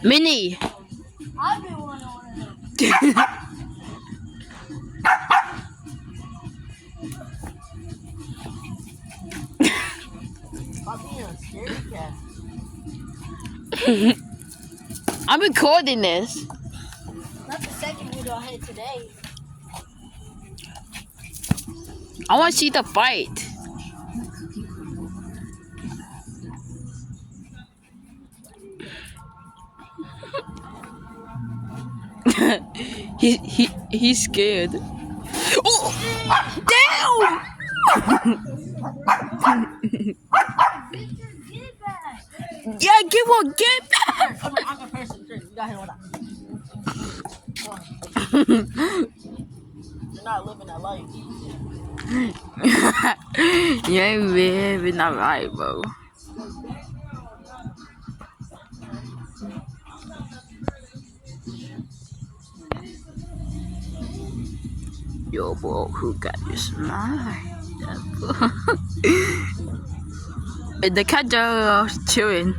Minnie. I've been wanting one of them. I'm being a scaredy cat. I'm recording this. Not the second video I had today. I want to see the fight. He's scared. Oh, damn! Yeah, get one, get back! Come on, I'm a person. You got him with You're not living that life. You ain't living that right, bro. Yo, bro, who got this mind? The cat just chilling.